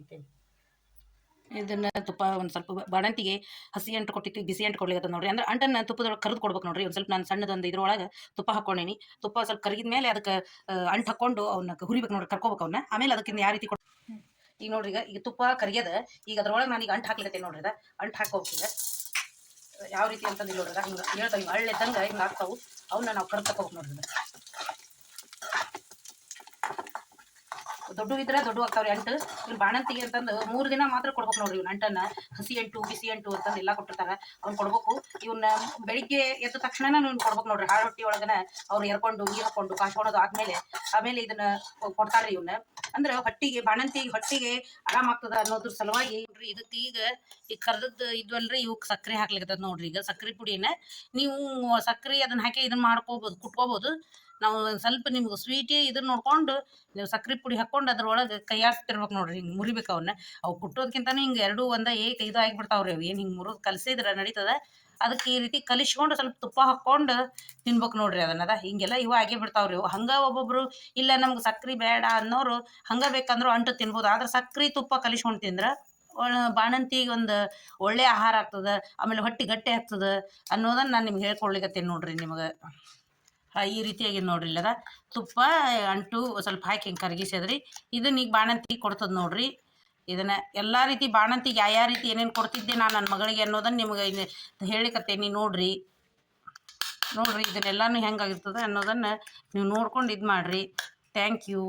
ಹಾಕ್ಕೊಂತೀನಿ. ಇದನ್ನ ತುಪ್ಪ ಒಂದು ಸ್ವಲ್ಪ ಬಾಣಂತಿಗೆ ಹಸಿ ಅಂಟು ಕೊಟ್ಟಿತ್ತು, ಬಿಸಿ ಅಂಟು ಕೊಡ್ಲಿಕ್ಕೆ ನೋಡ್ರಿ. ಅಂದ್ರೆ ಅಂಟನ್ನು ತುಪ್ಪದೊಳಗೆ ಕರೆದು ಕೊಡ್ಬೇಕು ನೋಡ್ರಿ. ಒಂದು ಸ್ವಲ್ಪ ನಾನು ಸಣ್ಣದೊಂದು ಇದ್ರೊಳಗೆ ತುಪ್ಪ ಹಾಕ್ಕೊಂಡೇನಿ. ತುಪ್ಪ ಸ್ವಲ್ಪ ಕರಗಿದ ಮೇಲೆ ಅದಕ್ಕೆ ಅಂಟು ಹಾಕ್ಕೊಂಡು ಅವನ್ನ ಹುರಿಬೇಕು ನೋಡ್ರಿ, ಕರ್ಕೋಬೇಕು ಅವನ್ನ. ಆಮೇಲೆ ಅದಕ್ಕಿಂತ ಯಾವ ರೀತಿ ಈಗ ನೋಡ್ರಿ, ಈಗ ತುಪ್ಪ ಕರಿಯದ ಈಗ ಅದ್ರೊಳಗೆ ನಾನು ಈಗ ಅಂಟು ಹಾಕ್ಲಿಕ್ಕೆ ನೋಡ್ರಿ. ಅಂಟು ಹಾಕೋಬೇಕೀಗ. ಯಾವ ರೀತಿ ಅಂತಂದು ನೋಡ್ರಿ, ಹಿಂಗೆ ಹೇಳ್ತಾವೆ, ಹಿಂಗೆ ಹಳ್ಳೆದ್ದಂಗೆ ಹಿಂಗೆ ಆಗ್ತಾವೆ. ಅವನ್ನ ನಾವು ಕರ್ದು ತಗೋಬೇಕು ನೋಡ್ರಿ. ದೊಡ್ಡ ಇದ್ರೆ ದೊಡ್ಡ ಆಗ್ತಾವ್ರಿ ಅಂಟು. ಇವ್ನು ಬಾಣಂತಿಗೆ ಅಂತಂದು 3 ದಿನ ಮಾತ್ರ ಕೊಡ್ಬೇಕು ನೋಡ್ರಿ. ಇವ್ನ ಅಂಟನ್ನ ಹಸಿ ಅಂಟು ಬಿಸಿ ಅಂಟು ಅಂತಂದು ಎಲ್ಲ ಕೊಟ್ಟಿರ್ತಾರ, ಅವ್ನು ಕೊಡ್ಬೇಕು. ಇವನ್ನ ಬೆಳಿಗ್ಗೆ ಎದ್ದ ತಕ್ಷಣ ಇವ್ನು ಕೊಡ್ಬೇಕು ನೋಡ್ರಿ. ಹಾಳು ಹೊಟ್ಟಿ ಒಳಗನ ಅವ್ರು ಎರ್ಕೊಂಡು ನೀರು ಹಾಕೊಂಡು ಕಾಸ್ಕೊಳೋದು ಆಮೇಲೆ ಇದನ್ನ ಕೊಡ್ತಾರ್ರಿ ಇವನ್ನ. ಅಂದ್ರೆ ಹೊಟ್ಟಿಗೆ ಹೊಟ್ಟಿಗೆ ಆರಾಮಾಗ್ತದ ಅನ್ನೋದ್ರ ಸಲುವಾಗಿ ನೋಡ್ರಿ. ಇದಕ್ಕೆ ಈಗ ಕರ್ದದ್ದು ಇದ್ವಲ್ರಿ, ಇವಕ್ಕೆ ಸಕ್ಕರೆ ಹಾಕ್ಲಿಕ್ಕದ ನೋಡ್ರಿ. ಈಗ ಸಕ್ಕರೆ ಪುಡಿನ ನೀವು ಸಕ್ಕರೆ ಅದನ್ನ ಹಾಕಿ ಇದನ್ನ ಮಾಡ್ಕೋಬೋದು, ಕುಟ್ಕೋಬೋದು. ನಾವು ಸ್ವಲ್ಪ ನಿಮ್ಗೆ ಸ್ವೀಟಿ ಇದನ್ನ ನೋಡ್ಕೊಂಡು ನೀವು ಸಕ್ಕರೆ ಪುಡಿ ಹಾಕ್ಕೊಂಡು ಅದ್ರೊಳಗೆ ಕೈಯಾಡ್ಸ್ತಿರ್ಬೇಕು ನೋಡ್ರಿ. ಹಿಂಗೆ ಮುರಿಬೇಕು ಅವನ್ನ. ಅವು ಕುಟ್ಟೋದಕ್ಕಿಂತನೂ ಹಿಂಗೆ ಎರಡೂ ಒಂದ ಇದು ಆಗಿಬಿಡ್ತಾವ್ರಿ. ಅವು ಏನು ಹಿಂಗೆ ಮುರಿದು ಕಲಸಿದ್ರೆ ನಡೀತದ. ಅದಕ್ಕೆ ಈ ರೀತಿ ಕಲಿಸ್ಕೊಂಡು ಸ್ವಲ್ಪ ತುಪ್ಪ ಹಾಕ್ಕೊಂಡು ತಿನ್ಬೇಕು ನೋಡ್ರಿ. ಅದನ್ನದ ಹಿಂಗೆಲ್ಲ ಇವು ಆಗೇ ಬಿಡ್ತಾವ್ರಿ. ಇವು ಹಂಗೆ ಒಬ್ಬೊಬ್ರು ಇಲ್ಲ ನಮ್ಗೆ ಸಕ್ಕರೆ ಬೇಡ ಅನ್ನೋರು ಹಂಗೆ ಬೇಕಂದ್ರೂ ಅಂಟು ತಿನ್ಬೋದು. ಆದ್ರೆ ಸಕ್ಕರೆ ತುಪ್ಪ ಕಲಿಸ್ಕೊಂಡು ತಿಂದ್ರೆ ಬಾಣಂತಿಗೆ ಒಂದು ಒಳ್ಳೆ ಆಹಾರ ಆಗ್ತದೆ. ಆಮೇಲೆ ಹೊಟ್ಟೆ ಗಟ್ಟಿ ಆಗ್ತದೆ ಅನ್ನೋದನ್ನು ನಾನು ನಿಮ್ಗೆ ಹೇಳ್ಕೊಡ್ಲಿಕತ್ತೀನಿ ನೋಡ್ರಿ. ನಿಮಗೆ ಈ ರೀತಿಯಾಗಿ ನೋಡ್ರಿ. ಇಲ್ಲದ ತುಪ್ಪ ಅಂಟು ಸ್ವಲ್ಪ ಹಾಕಿ ಹಿಂಗೆ ಕರಗಿಸಿದ್ರಿ. ಇದನ್ನ ಈಗ ಬಾಣಂತಿಗೆ ಕೊಡ್ತದೆ ನೋಡ್ರಿ. ಇದನ್ನ ಎಲ್ಲ ರೀತಿ ಬಾಣಂತಿಗೆ ಯಾವ ರೀತಿ ಏನೇನು ಕೊಡ್ತಿದ್ದೆ ನಾನು ನನ್ನ ಮಗಳಿಗೆ ಅನ್ನೋದನ್ನು ನಿಮ್ಗೆ ಹೇಳಿಕತ್ತೇನಿ ನೋಡ್ರಿ. ಇದನ್ನೆಲ್ಲನೂ ಹೆಂಗಾಗಿರ್ತದೆ ಅನ್ನೋದನ್ನು ನೀವು ನೋಡ್ಕೊಂಡು ಇದು ಮಾಡಿರಿ. Thank you.